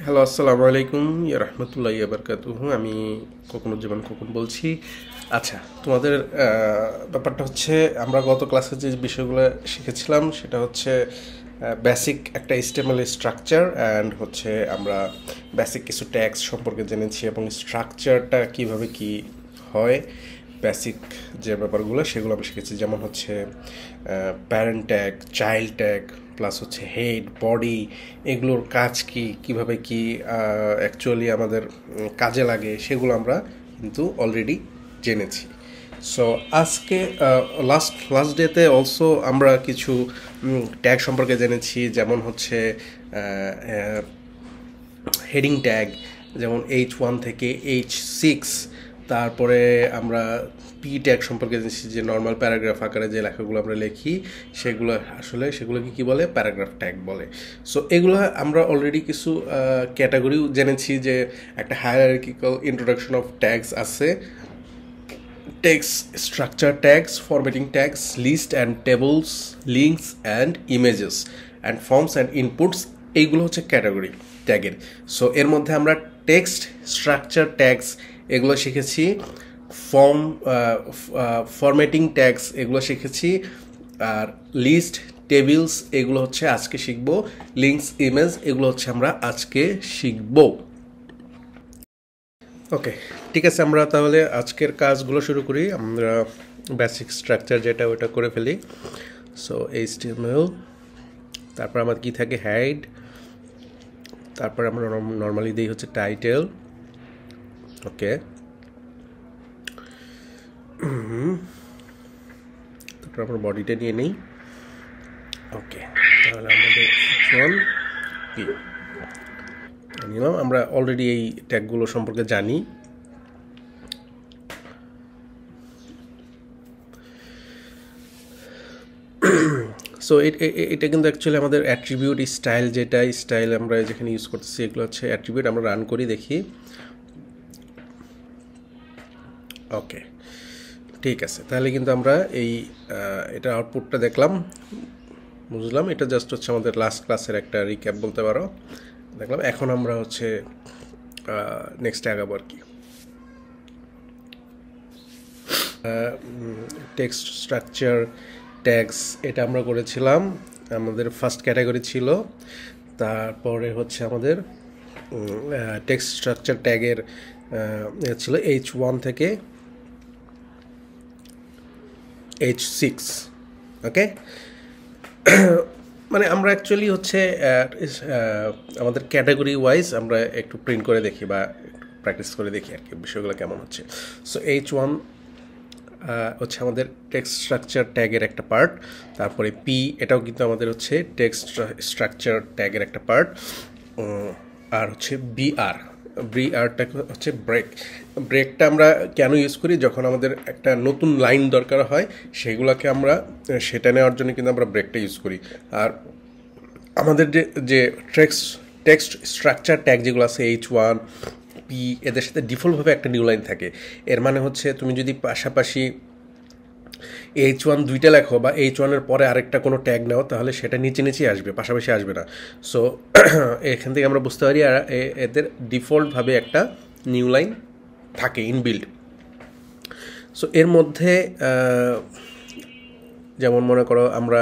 Hello, আসসালামু আলাইকুম ইয়া রাহমাতুল্লাহি ওয়া বারাকাতুহু। আমি খোকনুজ্জামান খোকন বলছি। আচ্ছা, তোমাদের ব্যাপারটা হচ্ছে আমরা গত ক্লাসে যে বিষয়গুলো শিখেছিলাম সেটা হচ্ছে বেসিক একটা HTML স্ট্রাকচার অ্যান্ড হচ্ছে আমরা বেসিক কিছু ট্যাগস সম্পর্কে জেনেছি এবং স্ট্রাকচারটা কিভাবে কি হয়, বেসিক যে ব্যাপারগুলো সেগুলো আমরা শিখেছি। যেমন হচ্ছে parent tag, child tag, plus হচ্ছে হেড, বডি, এগুলোর কাজ কি, কিভাবে কি অ্যাকচুয়ালি আমাদের কাজে লাগে সেগুলো আমরা কিন্তু অলরেডি জেনেছি। সো আজকে লাস্ট ডেতে অলসো আমরা কিছু ট্যাগ সম্পর্কে জেনেছি, যেমন হচ্ছে হেডিং ট্যাগ, যেমন H1 থেকে H6। তারপরে আমরা পি ট্যাগ সম্পর্কে জেনেছি, যে নর্মাল প্যারাগ্রাফ আকারে যে লেখাগুলো আমরা লিখি সেগুলো আসলে সেগুলোকে কী বলে, প্যারাগ্রাফ ট্যাগ বলে। সো এগুলো আমরা অলরেডি কিছু ক্যাটাগরিও জেনেছি, যে একটা হায়ারার্কিক্যাল ইন্ট্রোডাকশন অফ ট্যাগস আছে, text structure tags, formatting tags, list and tables, links and images and forms and inputs. এইগুলো হচ্ছে ক্যাটাগরি ট্যাগের। সো এর মধ্যে আমরা টেক্সট স্ট্রাকচার ট্যাগস এগুলো শিখেছি, ফরম্যাটিং ট্যাগস এগুলো শিখেছি, আর লিস্ট, টেবিলস এগুলো হচ্ছে আজকে শিখব, লিঙ্কস, ইমেজ এগুলো হচ্ছে আমরা আজকে শিখব। ওকে, ঠিক আছে, আমরা তাহলে আজকের কাজগুলো শুরু করি। আমরা বেসিক স্ট্রাকচার যেটা ওটা করে ফেলি। সো HTML, তারপর আমাদের কী থাকে, হেড, তারপর আমরা নর্মালি দিই হচ্ছে টাইটেল। ওকে, তারপর আমরা বডিটা নিয়ে নিই। ওকে, তাহলে আমাদের ফোন কি নিলাম, আমরা অলরেডি এই ট্যাগগুলো সম্পর্কে জানি। সো এটা কিন্তু অ্যাকচুয়ালি আমাদের অ্যাট্রিবিউট স্টাইল, যেটা স্টাইল আমরা যেখানে ইউজ করতেছি এগুলো হচ্ছে অ্যাট্রিবিউট। আমরা রান করি দেখি। ওকে, ঠিক আছে, তাহলে কিন্তু আমরা এটা আউটপুটটা দেখলাম, বুঝলাম। এটা জাস্ট হচ্ছে আমাদের লাস্ট ক্লাসের একটা রিক্যাপ বলতে পারো, দেখলাম। এখন আমরা হচ্ছে নেক্সট আগাবো আর কি। টেক্সট স্ট্রাকচার ট্যাগস এটা আমরা করেছিলাম, আমাদের ফার্স্ট ক্যাটাগরি ছিল। তারপরে হচ্ছে আমাদের টেক্সট স্ট্রাকচার ট্যাগের ছিল H1 থেকে H6। ওকে, মানে আমরা অ্যাকচুয়ালি হচ্ছে আমাদের ক্যাটাগরি ওয়াইজ আমরা একটু প্রিন্ট করে দেখি বা একটু প্র্যাকটিস করে দেখি আর কি বিষয়গুলো কেমন হচ্ছে। সো H1 হচ্ছে আমাদের টেক্সট স্ট্রাকচার ট্যাগের একটা পার্ট। তারপরে পি, এটাও কিন্তু আমাদের হচ্ছে টেক্সট স্ট্রাকচার ট্যাগের একটা পার্ট। আর হচ্ছে বিআরটা হচ্ছে ব্রেক। ব্রেকটা আমরা কেন ইউজ করি, যখন আমাদের একটা নতুন লাইন দরকার হয় সেগুলোকে আমরা সেটা নেওয়ার জন্য কিন্তু আমরা ব্রেকটা ইউজ করি। আর আমাদের যে টেক্সট স্ট্রাকচার ট্যাগ যেগুলো আছে H1, পি, এদের সাথে ডিফল্টভাবে একটা নিউ লাইন থাকে। এর মানে হচ্ছে তুমি যদি পাশাপাশি H1 দুইটা লেখো বা H1-এর পরে আরেকটা কোনো ট্যাগ নাও, তাহলে সেটা নিচে নিচেই আসবে, পাশাপাশি আসবে না। সো এখান থেকে আমরা বুঝতে পারি এদের ডিফল্টভাবে একটা নিউ লাইন থাকে ইনবিল্ড। সো এর মধ্যে যেমন মনে করো আমরা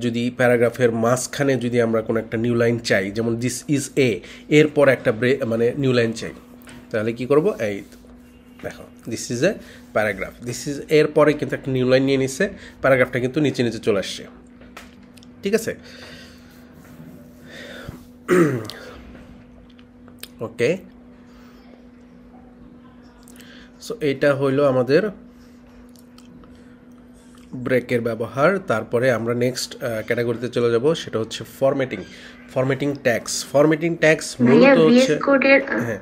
যদি প্যারাগ্রাফের মাঝখানে যদি আমরা কোনো একটা নিউ লাইন চাই, যেমন দিস ইজ এরপর একটা মানে নিউ লাইন চাই, তাহলে কি করব, এই দেখো this is a paragraph, this is এরপরে কিন্তু একটা নিউ লাইন নিয়ে নিচ্ছে, প্যারাগ্রাফটা কিন্তু নিচে নিচে চলে আসছে। ঠিক আছে, ওকে। সো এইটা হইলো আমাদের ব্রেকের ব্যবহার। তারপরে আমরা নেক্সট ক্যাটাগরিতে চলে যাব, সেটা হচ্ছে ফরম্যাটিং ট্যাগস মূলত হচ্ছে, হ্যাঁ,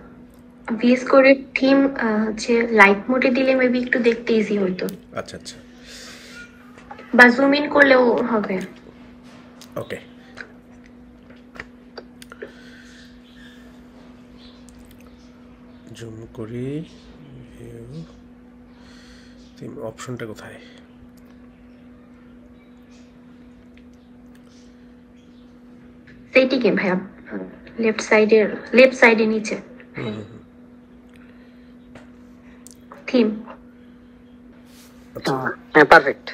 ভিএস কোডের থিম হচ্ছে লাইট মোডে দিলে মেবি একটু দেখতে ইজি হতো, আচ্ছা আচ্ছা, বা জুম ইন করলেও হবে। ওকে, জুম করি, থিম অপশনটা কোথায়, সেইটিকে ভাইয়া লেফট সাইডে নিচে থিম। হ্যাঁ, পারফেক্ট।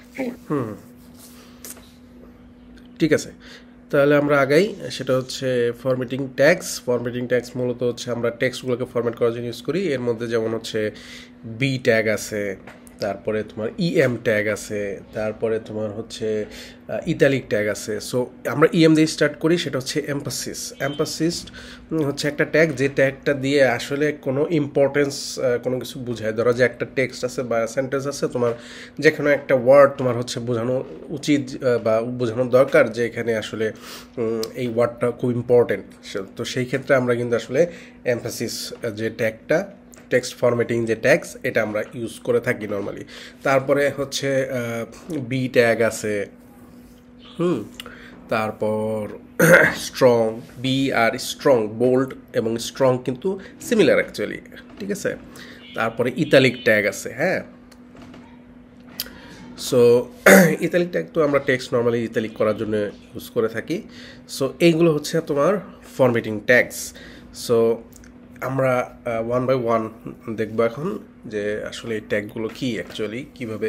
ঠিক আছে, তাহলে আমরা আগাই। সেটা হচ্ছে ফরম্যাটিং ট্যাগস মূলত হচ্ছে আমরা টেক্সটগুলোকে ফরম্যাট করার জন্য ইউজ করি। এর মধ্যে যেমন হচ্ছে বি ট্যাগ আছে, তারপরে তোমার ইএম ট্যাগ আছে, তারপরে তোমার হচ্ছে ইটালিক ট্যাগ আছে। সো আমরা ইএম দিয়ে স্টার্ট করি, সেটা হচ্ছে এমপাসিস হচ্ছে একটা ট্যাগ, যে ট্যাগটা দিয়ে আসলে কোনো ইম্পর্টেন্স কোনো কিছু বোঝায়। ধরো যে একটা টেক্সট আছে বা সেন্টেন্স আছে, তোমার যেখানে একটা ওয়ার্ড তোমার হচ্ছে বোঝানো উচিত বা বোঝানো দরকার যে এখানে আসলে এই ওয়ার্ডটা খুব ইম্পর্টেন্ট। তো সেই ক্ষেত্রে আমরা কিন্তু আসলে এমফাসিস যে ট্যাগটা, টেক্সট ফরম্যাটিং যে ট্যাগস, এটা আমরা ইউজ করে থাকি নর্মালি। তারপরে হচ্ছে বি ট্যাগ আছে, তারপর স্ট্রং, বি আর স্ট্রং, বোল্ড এবং স্ট্রং কিন্তু সিমিলার অ্যাকচুয়ালি, ঠিক আছে। তারপরে ইতালিক ট্যাগ আছে, হ্যাঁ। সো ইতালিক ট্যাগ তো আমরা টেক্সট নর্মালি ইতালিক করার জন্য ইউজ করে থাকি। সো এইগুলো হচ্ছে তোমার ফরম্যাটিং ট্যাগস। সো আমরা ওয়ান বাই ওয়ান দেখবো এখন যে আসলে এই ট্যাগগুলো কী, অ্যাকচুয়ালি কীভাবে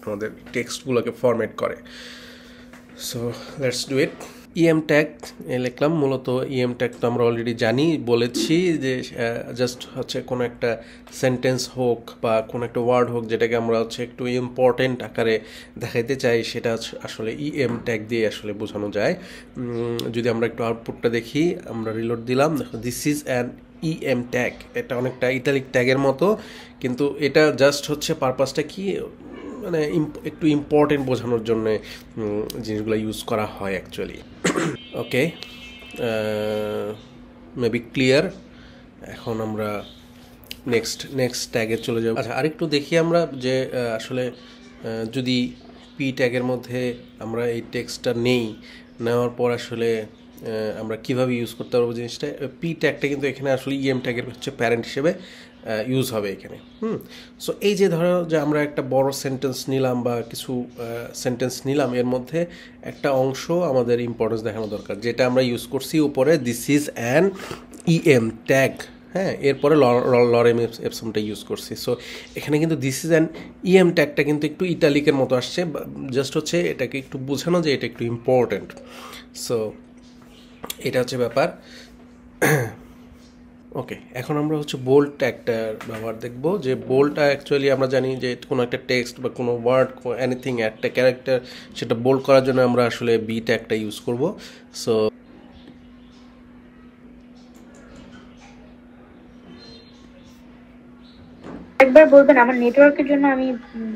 আমাদের টেক্সটগুলোকে ফরম্যাট করে। So let's do it. EM tag লিখলাম। মূলত ইএম ট্যাগ তো আমরা অলরেডি জানি, বলেছি যে জাস্ট হচ্ছে কোনো একটা সেন্টেন্স হোক বা কোনো একটা ওয়ার্ড হোক যেটাকে আমরা হচ্ছে একটু ইম্পর্টেন্ট আকারে দেখাইতে চাই, সেটা আসলে ইএম ট্যাগ দিয়ে আসলে বোঝানো যায়। যদি আমরা একটু আউটপুটটা দেখি, আমরা রিলোড দিলাম, দেখো this is an EM tag. এটা অনেকটা ইটালিক ট্যাগের মতো, কিন্তু এটা জাস্ট হচ্ছে পারপাসটা কি, মানে একটু ইম্পর্টেন্ট বোঝানোর জন্য জিনিসগুলো ইউজ করা হয় অ্যাকচুয়ালি। ওকে, মেবি ক্লিয়ার। এখন আমরা নেক্সট ট্যাগে চলে যাব। আচ্ছা, আরেকটু দেখি আমরা যে আসলে যদি পি ট্যাগের মধ্যে আমরা এই টেক্সটটা নেওয়ার পর আসলে আমরা কিভাবে ইউজ করতে পারবো জিনিসটা। পি ট্যাগটা কিন্তু এখানে আসলে ইএম ট্যাগের হচ্ছে প্যারেন্ট হিসেবে ইউজ হবে এখানে। সো এই যে ধরো যে আমরা একটা বড় সেন্টেন্স নিলাম বা কিছু সেন্টেন্স নিলাম, এর মধ্যে একটা অংশ আমাদের ইম্পর্টেন্স দেখানো দরকার, যেটা আমরা ইউজ করছি উপরে this is an EM tag, হ্যাঁ। এরপরে লরেম এপসমটা ইউজ করছি। সো এখানে কিন্তু দিস ইজ অ্যান ইএম ট্যাগটা কিন্তু একটু ইটালিকের মতো আসছে, জাস্ট হচ্ছে এটাকে একটু বোঝানো যে এটা একটু ইম্পর্টেন্ট। সো এটা হচ্ছে ব্যাপার। ওকে, এখন আমরা হচ্ছে বোল্ড ট্যাগটার ব্যবহার দেখব। যে বোল্ডটা অ্যাকচুয়ালি আমরা জানি যে কোনো একটা টেক্সট বা কোনো ওয়ার্ড, এনিথিং, একটা ক্যারেক্টার, সেটা বোল্ড করার জন্য আমরা আসলে বি ট্যাগটা ইউজ করব। সো একবার বলবেন, আমার নেটওয়ার্কের জন্য আমি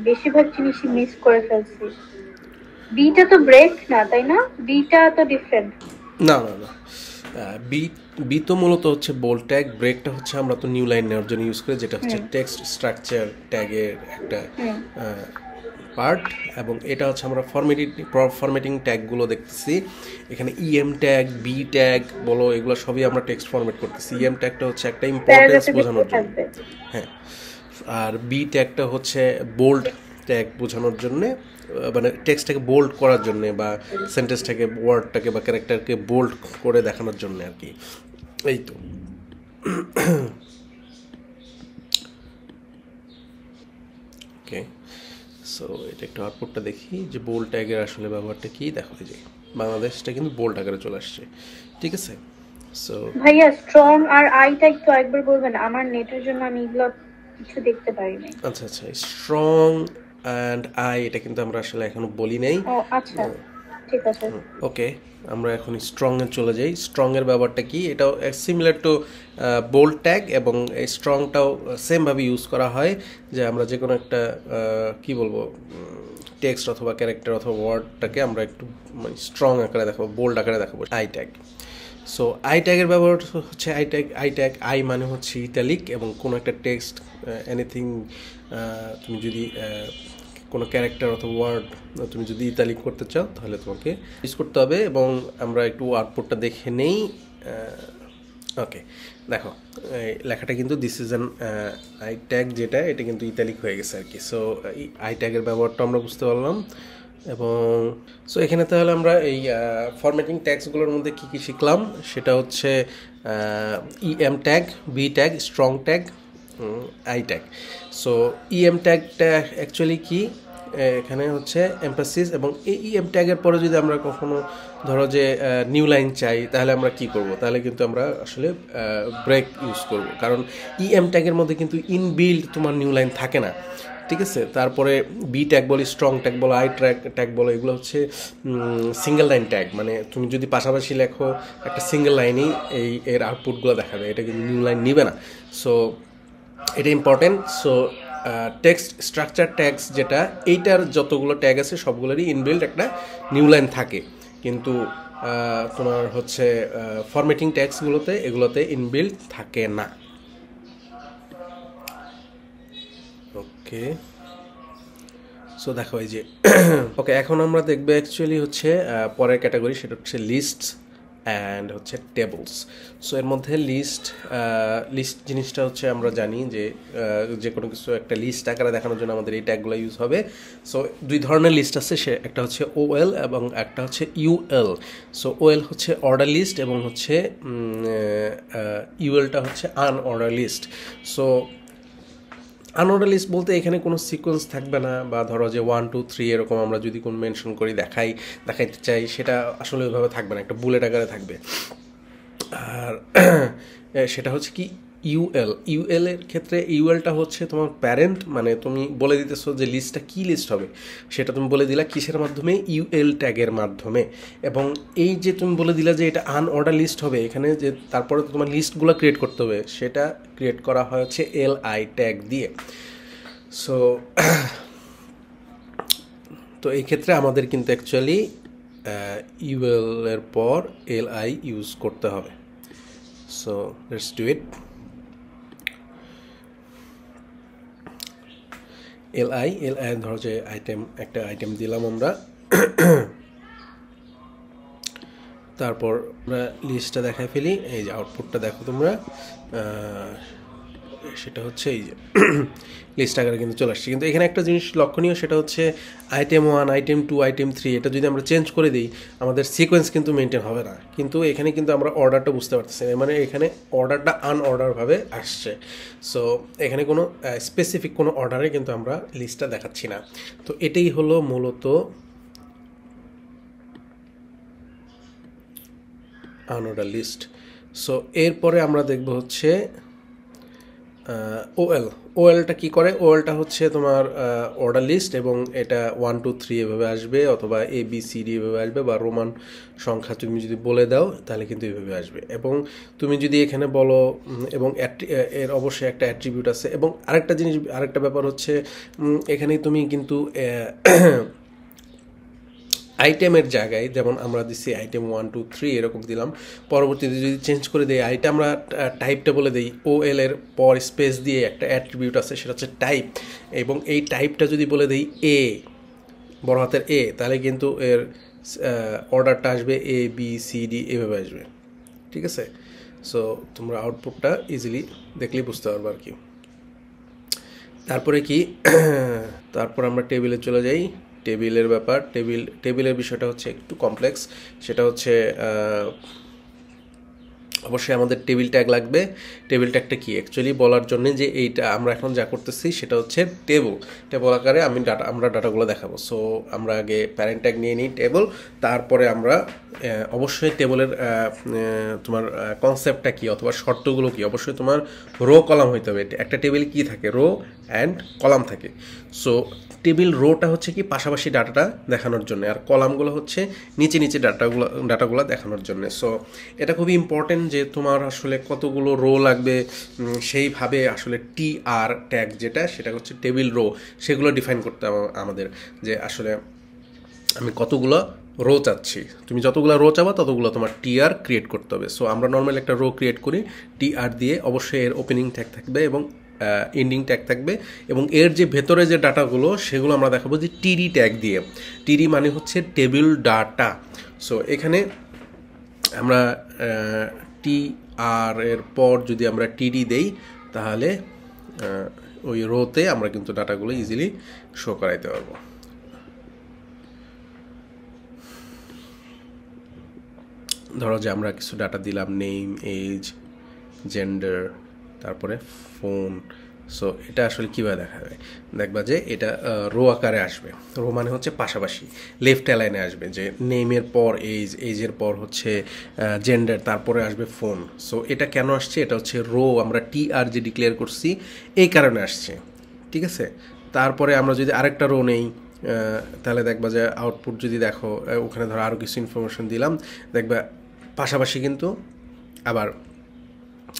বেশিরভাগ জিনিসই মিস করে ফেলছি। বিটা তো ব্রেক না, তাই না? বিটা তো ডিফারেন্ট। না, বি তো মূলত হচ্ছে বোল্ড ট্যাগ, ব্রেকটা হচ্ছে আমরা তো নিউ লাইন নেওয়ার জন্য ইউজ করি, যেটা হচ্ছে টেক্সট স্ট্রাকচার ট্যাগের একটা পার্ট। এবং এটা হচ্ছে আমরা ফরম্যাটিং ট্যাগগুলো দেখতেছি এখানে। ইএম ট্যাগ, বি ট্যাগ বলো, এগুলো সবই আমরা টেক্সট ফরম্যাট করতেছি। ইএম ট্যাগটা হচ্ছে একটা ইম্পর্টেন্স বোঝানোর জন্য, হ্যাঁ। আর বি ট্যাগটা হচ্ছে বোল্ড ট্যাগ বোঝানোর জন্যে, মানে টেক্সটটাকে বোল্ড করার জন্য বা সেন্টেন্সটাকে, ওয়ার্ডটাকে বা ক্যারেক্টারকে বোল্ড করে দেখানোর জন্য আর কি। এই তো ওকে। সো এটা একটু আউটপুটটা দেখি যে বোল্ড ট্যাগের আসলে ব্যবহারটা কি। দেখো যে বাংলাদেশটা কিন্তু বোল্ড আকারে চলে আসছে, ঠিক আছে। সো ভাইয়া, স্ট্রং আর আইটা একটু একবার বলবেন, আমার নেটের জন্য আমি এগুলো কিছু দেখতে পারি না। আচ্ছা, স্ট্রং অ্যান্ড আই, এটা কিন্তু আমরা আসলে এখনো বলি নাই। ও আচ্ছা, ঠিক আছে। ওকে, আমরা এখন স্ট্রং এ চলে যাই। স্ট্রং এর ব্যাপারটা কি, এটাও সিমিলার টু বোল্ড ট্যাগ, এবং এই স্ট্রংটাও সেম ভাবে ইউজ করা হয় যে আমরা যে কোনো একটা কি বলবো টেক্সট অথবা ক্যারেক্টার অথবা ওয়ার্ডটাকে আমরা একটু স্ট্রং আকারে দেখাবো, বোল্ড আকারে দেখাবো, আই ট্যাগ। সো আই ট্যাগের ব্যবহার হচ্ছে আই মানে হচ্ছে ইটালিক, এবং কোনো একটা টেক্সট এনিথিং তুমি যদি কোনো ক্যারেক্টার অথবা ওয়ার্ড তুমি যদি ইতালিক করতে চাও তাহলে তোমাকে ইউজ করতে হবে। এবং আমরা একটু আউটপুটটা দেখে নেই। ওকে, দেখো লেখাটা কিন্তু this is an I tag, যেটা এটা কিন্তু ইতালিক হয়ে গেছে আর কি। সো আই ট্যাগের ব্যবহারটা আমরা বুঝতে পারলাম। এবং সো এখানে তাহলে আমরা এই ফরম্যাটিং ট্যাগসগুলোর মধ্যে কী কী শিখলাম সেটা হচ্ছে EM tag, B tag, strong tag, I tag. So EM ট্যাগটা অ্যাকচুয়ালি কি, এখানে হচ্ছে এমফাসিস, এবং এই ইএম ট্যাগের পরে যদি আমরা কখনো ধরো যে নিউ লাইন চাই তাহলে আমরা কি করব, তাহলে কিন্তু আমরা আসলে ব্রেক ইউজ করব, কারণ ইএম ট্যাগের মধ্যে কিন্তু ইনবিল্ড তোমার নিউ লাইন থাকে না, ঠিক আছে। তারপরে বি ট্যাগ বলি, স্ট্রং ট্যাগ বলো, আই ট্যাগ বলো, এগুলো হচ্ছে সিঙ্গেল লাইন ট্যাগ, মানে তুমি যদি পাশাপাশি লেখো একটা সিঙ্গেল লাইনই এর আউটপুটগুলো দেখাবে, এটা কিন্তু নিউ লাইন নিবে না। সো এটা important. So text structure tags যেটা, এইটার যতগুলো ট্যাগ আছে সবগুলোরই ইনবিল্ড একটা নিউ লাইন থাকে, কিন্তু তোমার হচ্ছে ফরম্যাটিং ট্যাগসগুলোতে এগুলোতে ইনবিল্ড থাকে না। ওকে, সো দেখো এই যে ওকে, এখন আমরা দেখবো অ্যাকচুয়ালি হচ্ছে পরের ক্যাটাগরি, সেটা হচ্ছে লিস্ট অ্যান্ড হচ্ছে টেবলস। সো এর মধ্যে লিস্ট জিনিসটা হচ্ছে আমরা জানি যে কোনো কিছু একটা লিস্ট আকারে দেখানোর জন্য আমাদের এই ট্যাগগুলো ইউজ হবে। সো দুই ধরনের লিস্ট আছে, একটা হচ্ছে ওএল এবং একটা হচ্ছে ইউএল। সো ওএল হচ্ছে অর্ডার লিস্ট এবং হচ্ছে ইউএলটা হচ্ছে unorder list. So unorder list বলতে এখানে কোনো সিকোয়েন্স থাকবে না, বা ধরো যে 1 2 3 এরকম আমরা যদি কোনো মেনশন করি দেখাইতে চাই, সেটা আসলে ওইভাবে থাকবে না, একটা বুলেট আকারে থাকবে। আর সেটা হচ্ছে কি ইউএল এর ক্ষেত্রে ইউএলটা হচ্ছে তোমার প্যারেন্ট, মানে তুমি বলে দিতেছো যে লিস্টটা কী লিস্ট হবে, সেটা তুমি বলে দিলা কিসের মাধ্যমে, ইউএল ট্যাগের মাধ্যমে। এবং এই যে তুমি বলে দিলা যে এটা আনঅর্ডার লিস্ট হবে, এখানে যে তারপরে তোমার লিস্টগুলো ক্রিয়েট করতে হবে, সেটা ক্রিয়েট করা হয় হচ্ছে এলআই ট্যাগ দিয়ে। সো তো এই ক্ষেত্রে আমাদের কিন্তু অ্যাকচুয়ালি ইউএল এর পর এলআই ইউজ করতে হবে। So let's do it. LI ধরো যে একটা আইটেম দিলাম আমরা, তারপর আমরা লিস্টটা দেখায় ফেলি। এই যে আউটপুটটা দেখো তোমরা, সেটা হচ্ছে এই যে লিস্ট আকারে কিন্তু চলে আসছে। কিন্তু এখানে একটা জিনিস লক্ষণীয়, সেটা হচ্ছে আইটেম 1, আইটেম 2, আইটেম 3 এটা যদি আমরা চেঞ্জ করে দিই, আমাদের সিকোয়েন্স কিন্তু মেনটেন হবে না। কিন্তু এখানে কিন্তু আমরা অর্ডারটা বুঝতে পারতেছি না, মানে এখানে অর্ডারটা আনঅর্ডারভাবে আসছে। সো এখানে কোনো স্পেসিফিক কোনো অর্ডারে কিন্তু আমরা লিস্টটা দেখাচ্ছি না। তো এটাই হলো মূলত আনঅর্ডার লিস্ট। সো এরপরে আমরা দেখব হচ্ছে ওএলটা কী করে। ওএলটা হচ্ছে তোমার অর্ডার লিস্ট, এবং এটা 1 2 3 এভাবে আসবে, অথবা ABCD এভাবে আসবে, বা রোমান সংখ্যা তুমি যদি বলে দাও তাহলে কিন্তু এভাবে আসবে। এবং তুমি যদি এখানে বলো, এবং এর অবশ্যই একটা অ্যাট্রিবিউট আছে। এবং আরেকটা ব্যাপার হচ্ছে, এখানেই তুমি কিন্তু আইটেমের জায়গায়, যেমন আমরা দিচ্ছি আইটেম 1 2 3 এরকম দিলাম, পরবর্তীতে যদি চেঞ্জ করে দিই আইটেম, আমরা টাইপটা বলে দিই ওএল এর পর স্পেস দিয়ে একটা অ্যাট্রিবিউট আছে, সেটা হচ্ছে টাইপ, এবং এই টাইপটা যদি বলে দিই বড় হাতের এ, তাহলে কিন্তু এর অর্ডারটা আসবে ABCD এভাবে আসবে, ঠিক আছে। সো তোমরা আউটপুটটা ইজিলি দেখলেই বুঝতে পারবে আর কি। তারপরে কি, তারপর আমরা টেবিলে চলে যাই। টেবিলের ব্যাপার, টেবিলের বিষয়টা হচ্ছে একটু কমপ্লেক্স। সেটা হচ্ছে অবশ্যই আমাদের টেবিল ট্যাগ লাগবে। টেবিল ট্যাগটা কি অ্যাকচুয়ালি বলার জন্য, যে এইটা আমরা এখন যা করতেছি সেটা হচ্ছে টেবল আকারে আমরা ডাটাগুলো দেখাবো। সো আমরা আগে প্যারেন্ট ট্যাগ নিয়ে নিই টেবল, তারপরে আমরা অবশ্যই টেবলের তোমার কনসেপ্টটা কি অথবা শর্তগুলো কি, অবশ্যই তোমার রো কলাম হইতে হবে। একটা টেবিল কি থাকে, রো অ্যান্ড কলাম থাকে। সো টেবিল রোটা হচ্ছে কি পাশাপাশি ডাটাটা দেখানোর জন্য, আর কলামগুলো হচ্ছে নিচে ডাটাগুলো দেখানোর জন্য। সো এটা খুবই ইম্পর্টেন্ট যে তোমার আসলে কতগুলো রো লাগবে, সেইভাবে আসলে TR ট্যাগ সেটা হচ্ছে টেবিল রো, সেগুলো ডিফাইন করতে আমাদের, যে আসলে আমি কতগুলো রো চাচ্ছি। তুমি যতগুলো রো চাবা ততগুলো তোমার TR ক্রিয়েট করতে হবে। সো আমরা নর্মালি একটা রো ক্রিয়েট করি TR দিয়ে, অবশ্যই এর ওপেনিং ট্যাগ থাকবে এবং এন্ডিং ট্যাগ থাকবে, এবং এর যে ভেতরে যে ডাটাগুলো সেগুলো আমরা দেখাবো যে TD ট্যাগ দিয়ে। TD মানে হচ্ছে টেবিল ডাটা। সো এখানে আমরা TR এর পর যদি আমরা TD দেই, তাহলে ওই রোতে আমরা কিন্তু ডাটাগুলো ইজিলি শো করাইতে পারবো। ধরো যে আমরা কিছু ডাটা দিলাম, নেম, এজ, জেন্ডার, তারপরে ফোন। সো এটা আসলে কীভাবে দেখাবে, দেখবা যে এটা রো আকারে আসবে। রো মানে হচ্ছে পাশাপাশি লেফট অ্যালাইনে আসবে, যে নেমের পর এজ, এজের পর হচ্ছে জেন্ডার, তারপরে আসবে ফোন। সো এটা কেন আসছে, এটা হচ্ছে রো আমরা TR যে ডিক্লেয়ার করছি এই কারণে আসছে, ঠিক আছে। তারপরে আমরা যদি আরেকটা রো নেই, তাহলে দেখবা যে আউটপুট যদি দেখো, ওখানে ধরো আরও কিছু ইনফরমেশন দিলাম, দেখবা পাশাপাশি কিন্তু আবার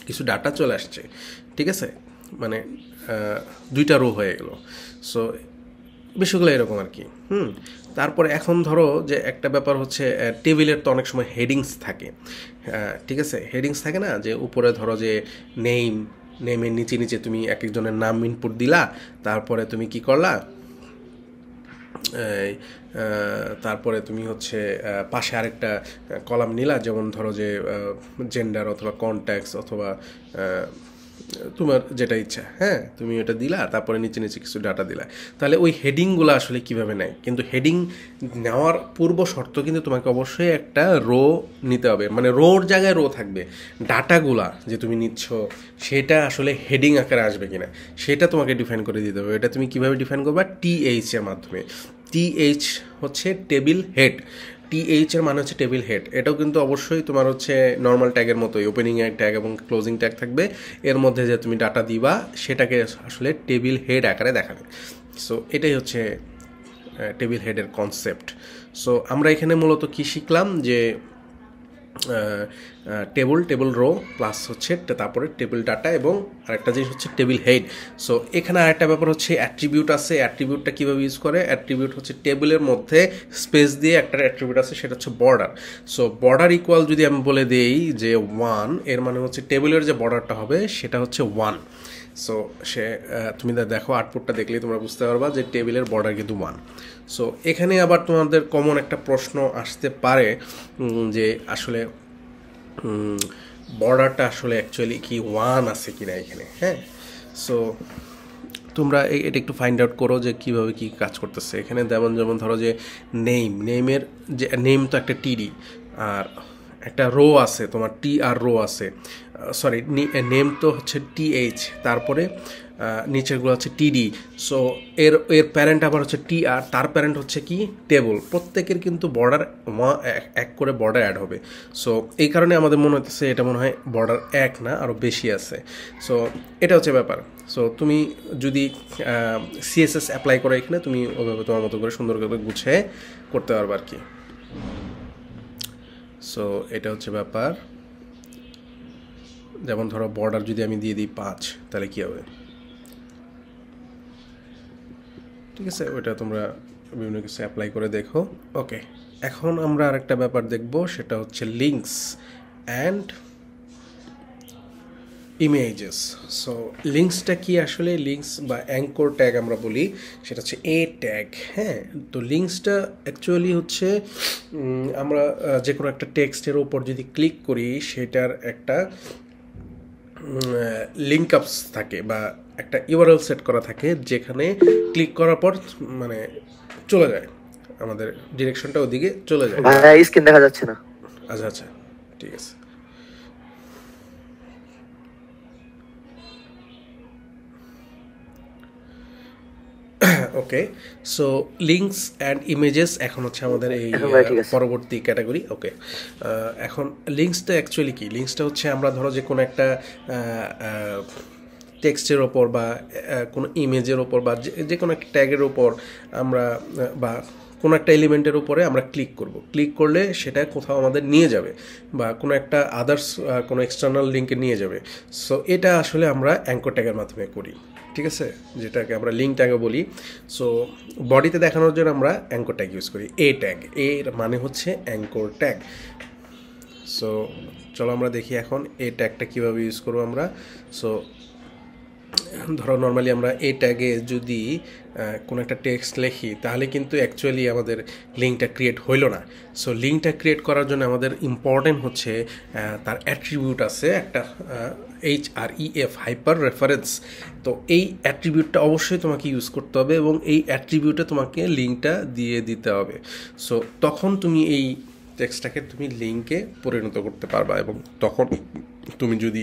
কিছু ডাটা চলে আসছে, ঠিক আছে, মানে দুইটা রো হয়ে গেল। সো বিষয়গুলো এরকম আর কি। তারপরে এখন ধরো যে একটা ব্যাপার হচ্ছে টেবিলের তো অনেক সময় হেডিংস থাকে, ঠিক আছে। হেডিংস থাকে না, যে উপরে ধরো যে নেমের নিচে নিচে তুমি এক একজনের নাম ইনপুট দিলা, তারপরে তুমি কি করলা, তারপরে তুমি হচ্ছে পাশে আরেকটা কলাম নিলা, যেমন ধরো যে জেন্ডার অথবা কন্ট্যাক্টস অথবা তোমার যেটা ইচ্ছা, হ্যাঁ, তুমি ওটা দিলা, তারপরে নিচে নিচে কিছু ডাটা দিলা। তাহলে ওই হেডিংগুলো আসলে কীভাবে নেয়, কিন্তু হেডিং নেওয়ার পূর্ব শর্ত কিন্তু তোমাকে অবশ্যই একটা রো নিতে হবে, মানে রোর জায়গায় রো থাকবে, ডাটাগুলা যে তুমি নিচ্ছ সেটা আসলে হেডিং আকারে আসবে কিনা সেটা তোমাকে ডিফাইন করে দিতে হবে। এটা তুমি কীভাবে ডিফাইন করবা, TH এর মাধ্যমে। TH হচ্ছে টেবিল হেড, TH এর মানে হচ্ছে টেবিল হেড। এটাও কিন্তু অবশ্যই তোমার হচ্ছে নর্মাল ট্যাগের মতোই ওপেনিং ট্যাগ এবং ক্লোজিং ট্যাগ থাকবে, এর মধ্যে যে তুমি ডাটা দিবা সেটাকে আসলে টেবিল হেড আকারে দেখাবে। সো এটাই হচ্ছে টেবিল হেডের কনসেপ্ট। সো আমরা এখানে মূলত কি শিখলাম, যে টেবিল রো প্লাস হচ্ছে তারপরে টেবিল ডাটা, এবং আরেকটা জিনিস হচ্ছে টেবিল হেড। সো এখানে আরেকটা ব্যাপার হচ্ছে অ্যাট্রিবিউট আছে। অ্যাট্রিবিউটটা কীভাবে ইউজ করে, অ্যাট্রিবিউট হচ্ছে টেবিলের মধ্যে স্পেস দিয়ে একটা অ্যাট্রিবিউট আছে, সেটা হচ্ছে বর্ডার। সো বর্ডার ইকুয়াল যদি আমি বলে দেই যে 1, এর মানে হচ্ছে টেবিলের যে বর্ডারটা হবে সেটা হচ্ছে 1। সো তুমি দেখো আউটপুটটা দেখলেই তোমরা বুঝতে পারবা যে টেবিলের বর্ডার কিন্তু 1। সো এখানে আবার তোমাদের কমন একটা প্রশ্ন আসতে পারে যে আসলে বর্ডারটা আসলে অ্যাকচুয়ালি কি 1 আছে কিনা এখানে, হ্যাঁ। সো তোমরা এটা একটু ফাইন্ড আউট করো যে কীভাবে কী কাজ করতেছে এখানে। যেমন ধরো যে নেমের যে নেম তো একটা TD, আর একটা রো আছে তোমার TR রো আছে, সরি নেম তো হচ্ছে TH, তারপরে নিচেরগুলো হচ্ছে TD। সো এর প্যারেন্ট আবার হচ্ছে TR, তার প্যারেন্ট হচ্ছে কি টেবল। প্রত্যেকের কিন্তু বর্ডার এক করে বর্ডার অ্যাড হবে। সো এই কারণে আমাদের মনে হচ্ছে এটা মনে হয় বর্ডার এক না আরও বেশি আছে। সো এটা হচ্ছে ব্যাপার। সো তুমি যদি CSS অ্যাপ্লাই করো এখানে, তুমি ওইভাবে তোমার মতো করে সুন্দর করে গুছিয়ে করতে পারবে আর কি। সো এটা হচ্ছে ব্যাপার। যেমন ধরো বর্ডার যদি আমি দিয়ে দিই 5, তাহলে কী হবে, ঠিক আছে। ওইটা তোমরা বিভিন্ন কিছু অ্যাপ্লাই করে দেখো। ওকে, এখন আমরা আরেকটা ব্যাপার দেখব, সেটা হচ্ছে লিঙ্কস অ্যান্ড ইমেজেস। সো লিঙ্কসটা কি আসলে, লিঙ্কস বা অ্যাঙ্কর ট্যাগ আমরা বলি, সেটা হচ্ছে ট্যাগ, হ্যাঁ। তো লিঙ্কসটা অ্যাকচুয়ালি হচ্ছে আমরা যে কোনো একটা টেক্সটের ওপর যদি ক্লিক করি, সেটার একটা লিঙ্ক আপস থাকে বা একটা URL সেট করা থাকে, যেখানে ক্লিক করার পর মানে চলে যায়, আমাদের ডিরেকশনটা ওদিকে চলে যায়। ভাই স্ক্রিন দেখা যাচ্ছে না। আচ্ছা ঠিক আছে। ওকে, সো লিঙ্কস অ্যান্ড ইমেজেস এখন হচ্ছে আমাদের এই পরবর্তী ক্যাটাগরি। ওকে, এখন লিঙ্কসটা অ্যাকচুয়ালি কি, লিঙ্কসটা হচ্ছে আমরা ধরো যে কোনো একটা টেক্সটের ওপর বা কোনো ইমেজের ওপর বা যে কোনো একটা ট্যাগের ওপর আমরা বা কোনো একটা এলিমেন্টের উপরে আমরা ক্লিক করব। ক্লিক করলে সেটা কোথাও আমাদের নিয়ে যাবে বা কোনো একটা আদার্স কোনো এক্সটার্নাল লিঙ্কে নিয়ে যাবে। সো এটা আসলে আমরা অ্যাঙ্কর ট্যাগের মাধ্যমে করি, ঠিক আছে, যেটাকে আমরা লিঙ্ক ট্যাগও বলি। সো বডিতে দেখানোর জন্য আমরা অ্যাঙ্কর ট্যাগ ইউজ করি। ট্যাগ, এর মানে হচ্ছে অ্যাঙ্কর ট্যাগ। সো চলো আমরা দেখি এখন ট্যাগটা কীভাবে ইউজ করবো আমরা। সো ধরো নর্মালি আমরা ট্যাগে যদি কোনো একটা টেক্সট লিখি, তাহলে কিন্তু অ্যাকচুয়ালি আমাদের লিঙ্কটা ক্রিয়েট হইল না। সো লিঙ্কটা ক্রিয়েট করার জন্য আমাদের ইম্পর্টেন্ট হচ্ছে তার অ্যাট্রিবিউট আছে একটা, HREF, হাইপার রেফারেন্স। তো এই অ্যাট্রিবিউটটা অবশ্যই তোমাকে ইউজ করতে হবে এবং এই অ্যাট্রিবিউটে তোমাকে লিঙ্কটা দিয়ে দিতে হবে। সো তখন তুমি এই টেক্সটটাকে তুমি লিঙ্কে পরিণত করতে পারবা, এবং তখন তুমি যদি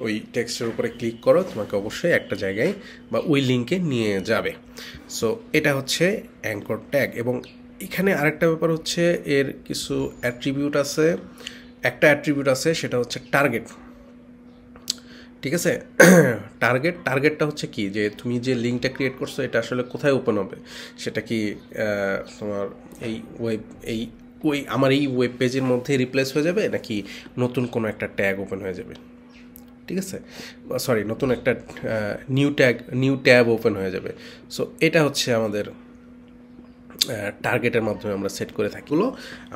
ওই টেক্সটের উপরে ক্লিক করো তোমাকে অবশ্যই একটা জায়গায় বা ওই লিঙ্কে নিয়ে যাবে। সো এটা হচ্ছে অ্যাঙ্কর ট্যাগ। এবং এখানে আরেকটা ব্যাপার হচ্ছে এর কিছু অ্যাট্রিবিউট আছে। একটা অ্যাট্রিবিউট আছে সেটা হচ্ছে টার্গেট। ঠিক আছে, টার্গেটটা হচ্ছে কি, যে তুমি যে লিঙ্কটা ক্রিয়েট করছো এটা আসলে কোথায় ওপেন হবে, সেটা কি তোমার এই ওয়েব আমার এই ওয়েব পেজের মধ্যে রিপ্লেস হয়ে যাবে, নাকি নতুন কোনো একটা ট্যাগ ওপেন হয়ে যাবে। ঠিক আছে, সরি, নতুন একটা নিউ ট্যাব ওপেন হয়ে যাবে। সো এটা হচ্ছে আমাদের টার্গেটের মাধ্যমে আমরা সেট করে থাকি।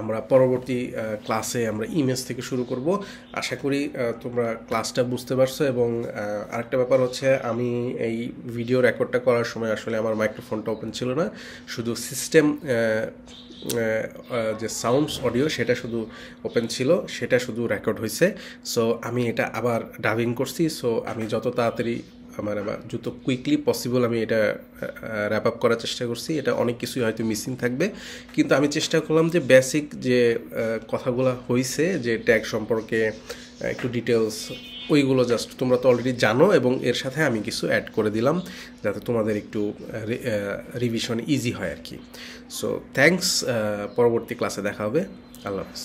আমরা পরবর্তী ক্লাসে আমরা ইমেজ থেকে শুরু করব। আশা করি তোমরা ক্লাসটা বুঝতে পারছো। এবং আরেকটা ব্যাপার হচ্ছে, আমি এই ভিডিও রেকর্ডটা করার সময় আসলে আমার মাইক্রোফোনটা ওপেন ছিল না, শুধু সিস্টেম যে সাউন্ডস অডিও সেটা শুধু ওপেন ছিল, সেটা শুধু রেকর্ড হয়েছে। সো আমি এটা আবার ডাবিং করছি। সো আমি যত তাড়াতাড়ি আবার যত কুইকলি পসিবল আমি এটা র্যাপ আপ করার চেষ্টা করছি। এটা অনেক কিছুই হয়তো মিসিং থাকবে, কিন্তু আমি চেষ্টা করলাম যে বেসিক যে কথাগুলো হয়েছে, যে ট্যাগ সম্পর্কে একটু ডিটেলস, ওইগুলো জাস্ট তোমরা তো অলরেডি জানো, এবং এর সাথে আমি কিছু অ্যাড করে দিলাম যাতে তোমাদের একটু রিভিশন ইজি হয় আর কি। সো থ্যাঙ্কস, পরবর্তী ক্লাসে দেখা হবে। আল্লাহ হাফেজ।